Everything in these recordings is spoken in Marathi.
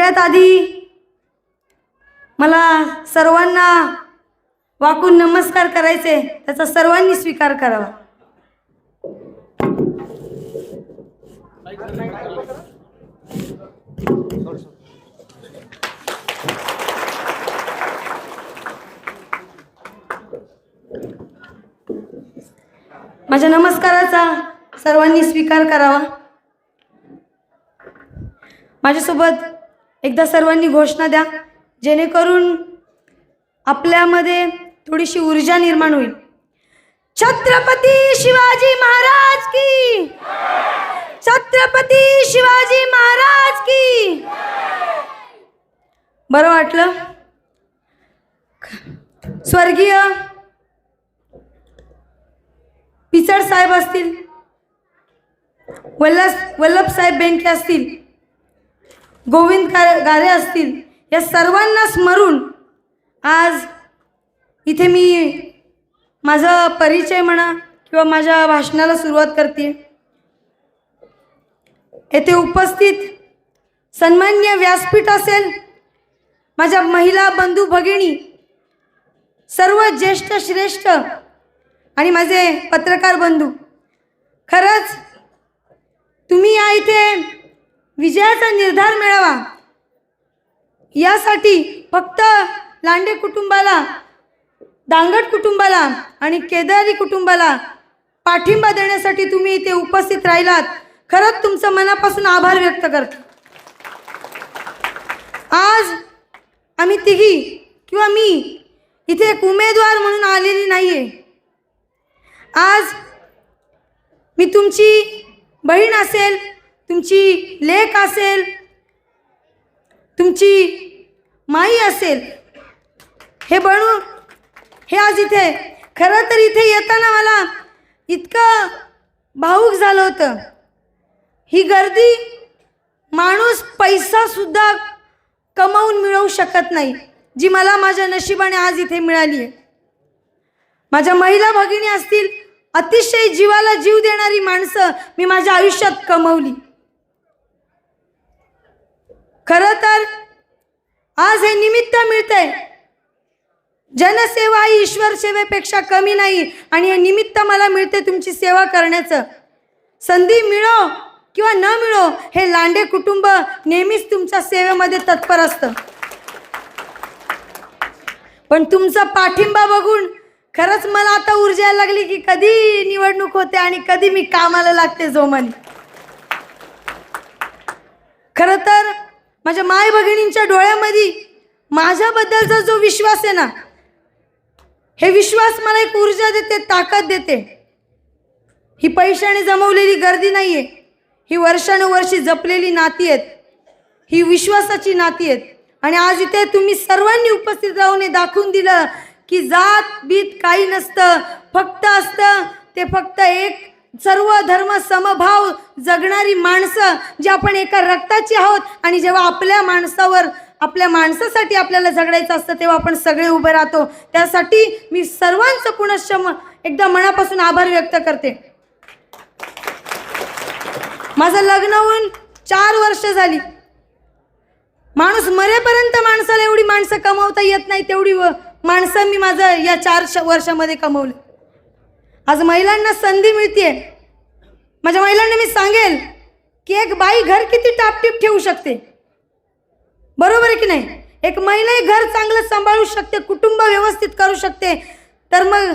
सगळ्यात आधी मला सर्वांना वाकून नमस्कार करायचे, त्याचा सर्वांनी स्वीकार करावा. माझ्या नमस्काराचा सर्वांनी स्वीकार करावा. माझ्यासोबत एकदा सर्वांनी घोषणा द्या, जेणेकरून आपल्यामध्ये थोडीशी ऊर्जा निर्माण होईल. छत्रपती शिवाजी महाराज की, छत्रपती शिवाजी महाराज की. बरं वाटलं. स्वर्गीय पिचड साहेब असतील, वल्लभ साहेब बेंके असतील, गोविंद गारे असतील, या सर्वांना स्मरून आज इथे मी माझा परिचय म्हणा किंवा माझ्या भाषणाला सुरुवात करते. येथे उपस्थित सन्माननीय व्यासपीठ असेल, माझ्या महिला बंधू भगिनी, सर्व ज्येष्ठ श्रेष्ठ आणि माझे पत्रकार बंधू, खरंच तुम्ही या इथे विजयाचा निर्धार मिळावा यासाठी फक्त लांडे कुटुंबाला, दांगट कुटुंबाला आणि केदारी कुटुंबाला पाठिंबा देण्यासाठी तुम्ही इथे उपस्थित राहिलात. खरंच तुमचं मनापासून आभार व्यक्त करतो. आज आम्ही तिघी किंवा मी इथे एक उमेदवार म्हणून आलेली नाहीये. आज मी तुमची बहीण असेल, तुमची लेक असेल, तुमची माई असेल, हे आज इथे. खरं तर इथे येताना मला इतकं भावुक झालं होतं. ही गर्दी माणूस पैसा सुद्धा कमावून मिळवू शकत नाही, जी मला माझ्या नशिबाने आज इथे मिळाली आहे. माझ्या महिला भगिनी असतील, अतिशय जीवाला जीव देणारी माणसं मी माझ्या आयुष्यात कमवली. खरं तर आज हे निमित्त मिळतंय. जनसेवा ही ईश्वर सेवेपेक्षा कमी नाही आणि हे निमित्त मला मिळते तुमची सेवा करण्याचं. संधी मिळो किंवा न मिळो, हे लांडे कुटुंब नेहमीच तुमच्या सेवेमध्ये तत्पर असतं. पण तुमचा पाठिंबा बघून खरंच मला आता ऊर्जा यायला लागली की कधी निवडणूक होते आणि कधी मी कामाला लागते जोमाने. खरं तर माझ्या माय भगिनींच्या डोळ्यामध्ये माझ्याबद्दलचा जो विश्वास आहे ना, हे विश्वास मला एक ऊर्जा देते, ताकद देते. ही पैशाने जमवलेली गर्दी नाहीये, ही वर्षानुवर्षी जपलेली नाती आहेत, ही विश्वासाची नाती आहेत. आणि आज इथे तुम्ही सर्वांनी उपस्थित राहून हे दाखवून दिलं की जात बीत काही नसतं, फक्त असतं ते फक्त एक सर्व धर्म समभाव जगणारी माणसं, जे आपण एका रक्ताची आहोत. आणि जेव्हा आपल्या माणसावर, आपल्या माणसासाठी आपल्याला झगडायचं असतं, तेव्हा आपण सगळे उभे राहतो. त्यासाठी मी सर्वांचं पुनश्च एकदा मनापासून आभार व्यक्त करते. माझं लग्न होऊन 4 वर्ष झाली. माणूस मरेपर्यंत माणसाला एवढी माणसं कमवता येत नाही, तेवढी माणसं मी माझं या 4 वर्षामध्ये कमवली. आज महिलांना संधी मिळते. माझ्या महिलांना मी सांगेल की एक बाई घर किती टापटीप ठेवू शकते, बरोबर आहे की नाही? एक महिला घर चांगलं सांभाळू शकते, कुटुंब व्यवस्थित करू शकते. तर मग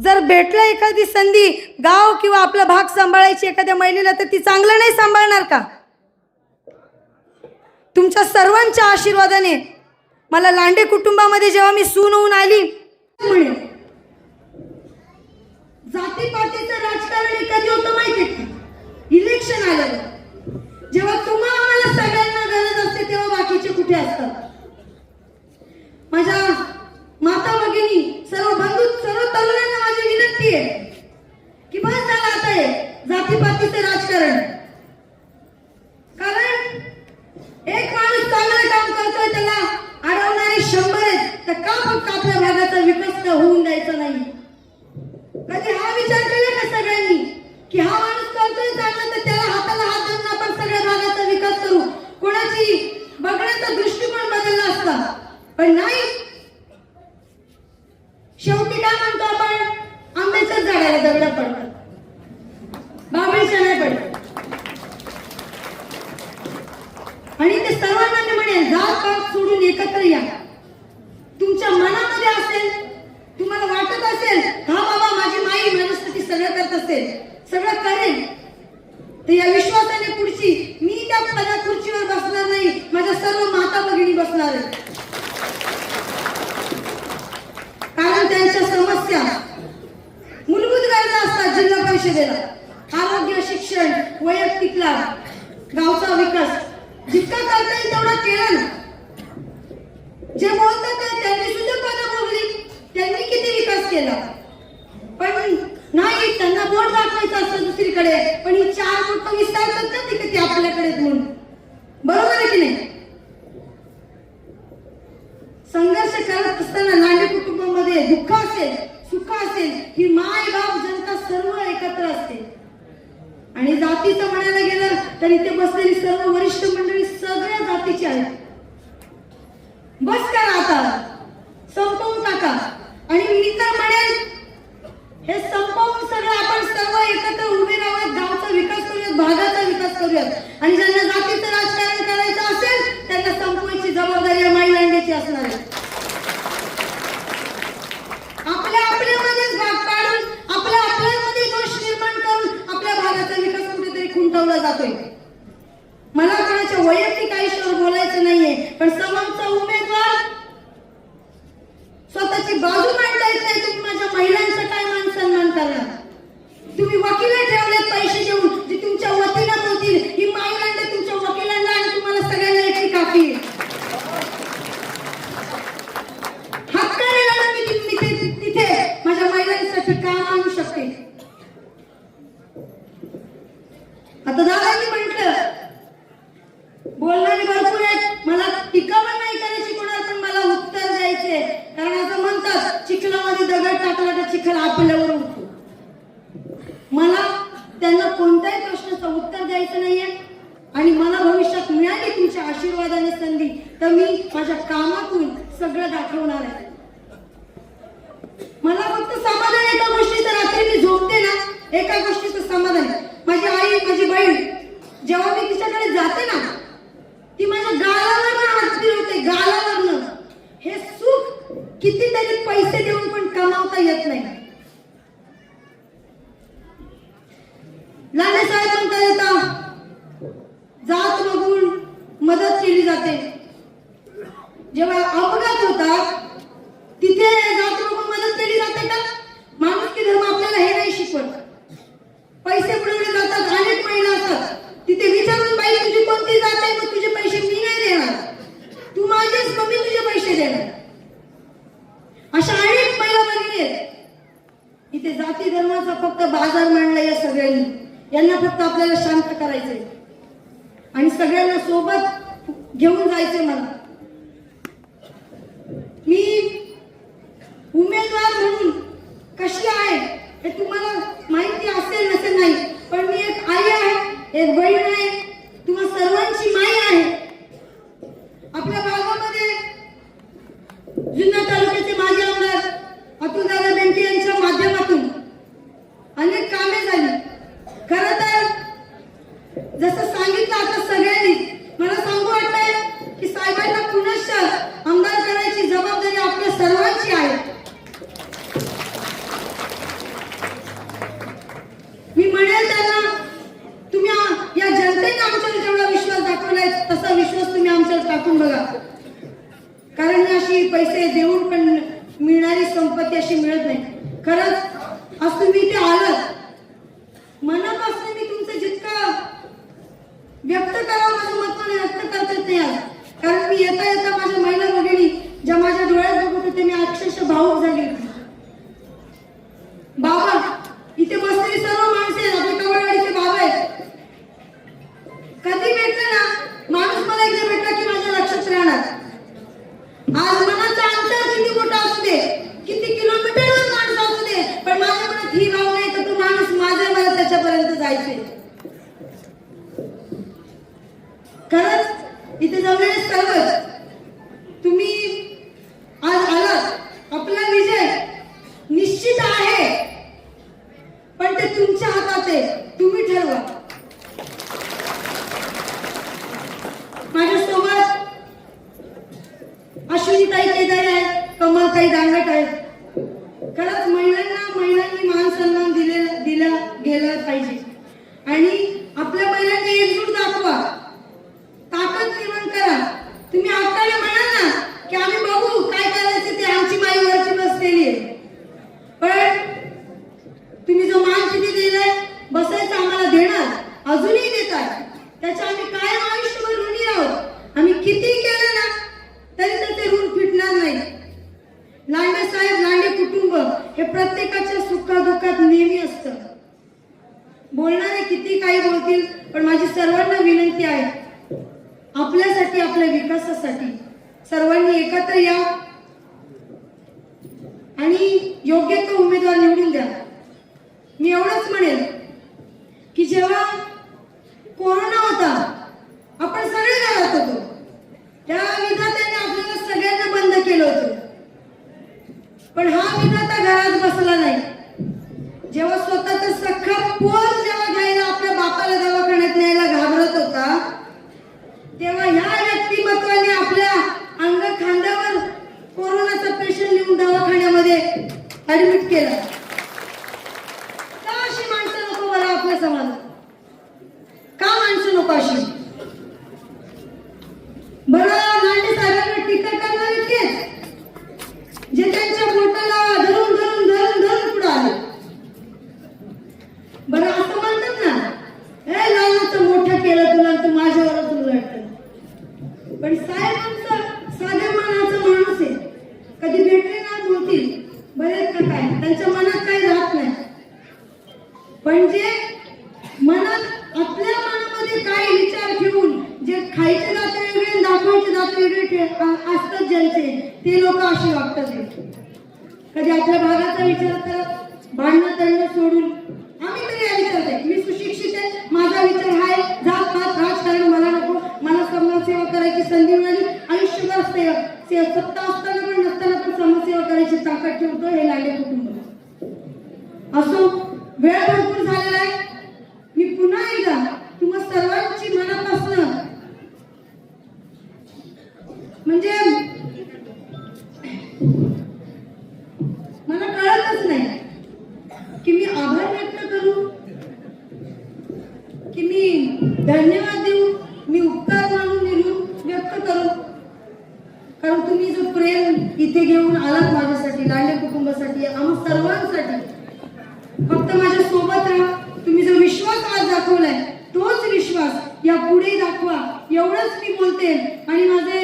जर भेटलं एखादी संधी गाव किंवा आपला भाग सांभाळायची एखाद्या महिलेला, तर ती चांगलं नाही सांभाळणार का? तुमच्या सर्वांच्या आशीर्वादाने मला लांडे कुटुंबामध्ये जेव्हा मी सून होऊन आली, जातीपातीचं राजकारण कधी होतं माहिती आहे का? इलेक्शन आलं जेव्हा तुम्हाला आम्हाला सगळ्यांना गरज असते, तेव्हा बाकीचे कुठे असतात? माझ्या माता भगिनी, सर्व बंधू, सर्व तरुणांना माझी विनंती आहे की बस झालं आता हे जातीपातीचं राजकारण. कारण एक माणूस चांगलं काम करतोय, त्याला अडवणारे 100 आहेत, तर का फक्त आपल्या भागाचा विकास होऊन द्यायचा नाही? कधी हा विचार केला का सगळ्यांनी की हा माणूस करतोय चांगलं, तर त्याला हाताला हात देऊन आपण सगळ्या भागाचा विकास करू? कोणाची बघणं पण नाही, शेवटी काय म्हणतो आपण, आंब्याच्याच झाडाला दगड पडतात, बाबळीच्या नाही पडत. आणि ते सर्वांना म्हणेल, जात पात सोडून एकत्र या. तुमच्या मनामध्ये असेल, तुम्हाला वाटत असेल, हा बाबा माझी माई माझ्यासाठी सगळं करत असेल, सगळं करेल, तर या विश्वासाने पुढची मी त्या पदा खुर्चीवर बसणार नाही, माझ्या सर्व माता भगिनी बसणार आहे. कारण त्यांच्या समस्या, मूलभूत गरजा असतात जिल्हा परिषदेला, आरोग्य, शिक्षण, वैयक्तिक लाभ, गावचा विकास जितका करता येईल तेवढा केला ना. जे बोलतात त्यांनी सुद्धा पदं भोगली, त्यांनी किती विकास केला, पण नाही, त्यांना बोट दाखवायचं असतं दुसरीकडे, पण ही चार बोट विसरतात ना तिथे ते आपल्याकडे म्हणून. बरोबर आहे की नाही? संघर्ष करत असताना लांडे कुटुंबामध्ये दुःख असेल, सुख असेल, ही माय बाप जनता सर्व एकत्र असते. आणि जातीचं म्हणायला गेलं तर इथे बसलेली सर्व वरिष्ठ मंडळी सगळ्या जातीची आहेत. बस करा आता, संपवून टाका. आणि मी तर म्हणेल, हे संपवून सगळं आपण सर्व एकत्र उभे राहूयात, गावचा विकास करूयात, भागाचा विकास करूयात. आणि ज्यांना जातीचं राजकारण करायचं असेल त्यांना संपवायची जबाबदारी या माई लांडेची असणार आहे. आपल्यामध्येच भाग पाडून, आपल्यामध्ये दोष निर्माण करून आपल्या भागाचा विकास कुठेतरी खुंटवला जातोय. मला कोणाच्या वैयक्तिक आयुष्यावर बोलायचं नाहीये, पण समोरचा उमेदवार स्वतःची बाजू मांडता येत नाही. तुम्ही माझ्या महिलांचा काय मान सन्मान करणार? तुम्ही वकील ठेवलेत पैसे देऊन, जे तुमच्या वतीनं बोलतील. ही माई लांडे तुमच्या वकिलांना आणि तुम्हाला सगळ्यांना एकटी काफी. हक्काने लढून मी तिथे माझ्या महिलांसाठी काम आणू शकते. आता दादांनी म्हटलं, बोलणारे भरपूर आहेत, मला टीका पण नाही करायची कोणाला, पण मला उत्तर द्यायचे. कारण असं म्हणतात, चिखलामध्ये दगड टाकला तर चिखल आपल्यावर उठतो. मला त्यांना कोणत्याही प्रश्नाचं उत्तर द्यायचं नाहीये. आणि मला भविष्यात मिळाली तुमच्या आशीर्वादाने संधी, तर मी माझ्या कामातून सगळं दाखवणार आहे. मला फक्त समाधान एका गोष्टीचं, रात्री मी झोपते ना, एका गोष्टीचं समाधान. माझी आई, माझी बहीण, जेव्हा मी तिच्याकडे जाते ना, ती माझ्या गालावरनं हात फिरवते, गालावरनं. हे सुख कितीतरी पैसे देऊन पण कमावता येत नाही. लांडे साहेब म्हणता येतात, जात बघून मदत केली जाते. जेव्हा अपघात होतात तिथे जात बघून मदत केली जाते का? माणुसकी धर्म आपल्याला हे नाही शिकवत. पैसे पुरवले जातात, अनेक महिला असतात, तिथे विचारून, बाई तुझी कोणती जात आहे, मग तुझे पैसे मी नाही देणार, तू माझेच, मग मी तुझे पैसे देणार. अशा अनेक महिला भगिनी आहेत. इथे जाती धर्माचा फक्त बाजार मांडला या सगळ्यांनी. यांना फक्त आपल्याला शांत करायचंय आणि सगळ्यांना सोबत घेऊन जायचंय. मला मी उमेदवार म्हणून कशी आहे हे तुम्हाला माहिती असेल नसेल नाही, पण मी एक आई आहे, एक बहीण आहे, तुम्हा सर्वांची माई आहे. आपल्या भागामध्ये जुन्नर तालुक्याचे माजी आमदार अतुलदादा बेनके यांच्या माध्यमातून अनेक कामे झाली. खरं तर जसं सांगितलं आता सगळ्यांनी, मला सांगू वाटतंय की साहेबांना पुनश्च आमदार करायची जबाबदारी आपल्या सर्वांची आहे. मी म्हणेल त्यांना, तुम्ही या जनतेने आमच्यावर जेवढा विश्वास दाखवलाय तसा विश्वास तुम्ही आमच्यावर टाकून बघा. कारण अशी पैसे देऊन पण मिळणारी संपत्ती अशी मिळत नाही. खरंच आज तुम्ही इथे आलात, मनापासून मी तुमचं जितकं व्यक्त करावं माझं मत मला व्यक्त करतात नाही आज. कारण मी येता येता माझ्या महिला भगिनी ज्या माझ्या डोळ्यात बघत होते, मी अक्षरशः भावूक झाली होती. बाबा, इथे बसलेली सर्व माणसे आपले कवळवाडीचे बाबा आहेत. कधी भेटलं ना, माणूस मला एकदा भेटला की माझ्या लक्षात राहणार. आज मनाचं अंतर किती मोठं असू दे, किती किलोमीटरवर माणूस असू दे, पण माझ्या मनात ही भाव नाही तर तो माणूस माझ्या मला त्याच्यापर्यंत जायचंय. खरंच इथे जमलेले सर्वच तुम्ही अश्विनीताई केदारे आहेत, कमलताई दांगट आहेत. खरंच महिलांनी मान सन्मान दिला गेला पाहिजे. आणि आपल्या महिलांनी एकजूट दाखवा, ताकद निर्माण करा. तुम्ही आपल्याला म्हणाल ना की आम्ही बघू काय करायचं ते, आमची माई वरची बसलेली आहे. पण तुम्ही जो मान किती दिलाय, बसायचं आम्हाला देणार, अजूनही देतात. त्याच्या आम्ही कायम आयुष्यभर ऋणी आहोत. आम्ही किती केलं ना तरी त्याचे ऋण फिटणार नाही. लांडे साहेब, लांडे कुटुंब हे प्रत्येकाच्या सुखादुःखात नेहमी असतं. बोलणारे किती काही बोलतील, पण माझी सर्वांना विनंती आहे, आपल्यासाठी, आपल्या विकासासाठी सर्वांनी एकत्र या आणि योग्य तो उमेदवार निवडून द्या. मी एवढंच म्हणेल की जेव्हा कोरोना होता, आपण सगळे घरात होतो. त्या विधात्याने आपल्याला सगळ्यांना बंद केलं होतं. पण हा विधाता घरात बसला नाही. जेव्हा स्वतःचा सख्खा पोर जेव्हा घ्यायला आपल्या बापाला दवाखान्यात न्यायला घाबरत होता, तेव्हा ह्या व्यक्तिमत्वाने आपल्या अंग खांद्यावर कोरोनाचा पेशंट नेऊन दवाखान्यामध्ये ऍडमिट केला. का अशी माणसं नको बरं आपल्या समाजात? का माणसं नको अशी? बरं, लांडे साहेबांना टीका करणारे तेच जे त्यांच्या बोटाला धरून धरून धरून धरून पुढे आले. बरं, असं म्हणतात ना, हे लहानाचं मोठं केलं तुला, तू माझ्यावरच उलटलं. पण साहेबांचं साध्या मनाचं माणूस आहे. कधी भेटले ना बोलतील बरेच का काय, त्यांच्या मनात काही राहत नाही. पण जे मनात, आपल्या मनामध्ये काय विचार ठेवून जे खायचे दात वेगळे, दाखवायचे दात वेगळे असतात ज्यांचे, ते लोक अशी वागतात. कधी आपल्या भागाचा विचार करत भांडणं तळणं सोडून, आम्ही तरी या विचारत आहे, मी सुशिक्षित आहे, माझा विचार आहे, जात पात राजकारण मला नको, मला समाजसेवा करायची संधी मिळाली, आयुष्यभर सत्ता असताना पण नसताना पण समाजसेवा करायची ताकद ठेवतो हे लांडे कुटुंब. असो, वेळ भरपूर झालेला आहे. मी पुन्हा एकदा तुम्हा सर्वांची मनापासून, म्हणजे मला कळतच नाही की मी आभार व्यक्त करू की मी धन्यवाद देऊ, मी उपकार मानून व्यक्त करू. कारण तुम्ही जो प्रेम इथे घेऊन आलात माझ्यासाठी, लांडे कुटुंबासाठी, आम्हा सर्वांसाठी, फक्त माझ्या सोबत राहा. तुम्ही जो विश्वास आज दाखवलाय तोच विश्वास या पुढे दाखवा, एवढंच मी बोलते. आणि माझे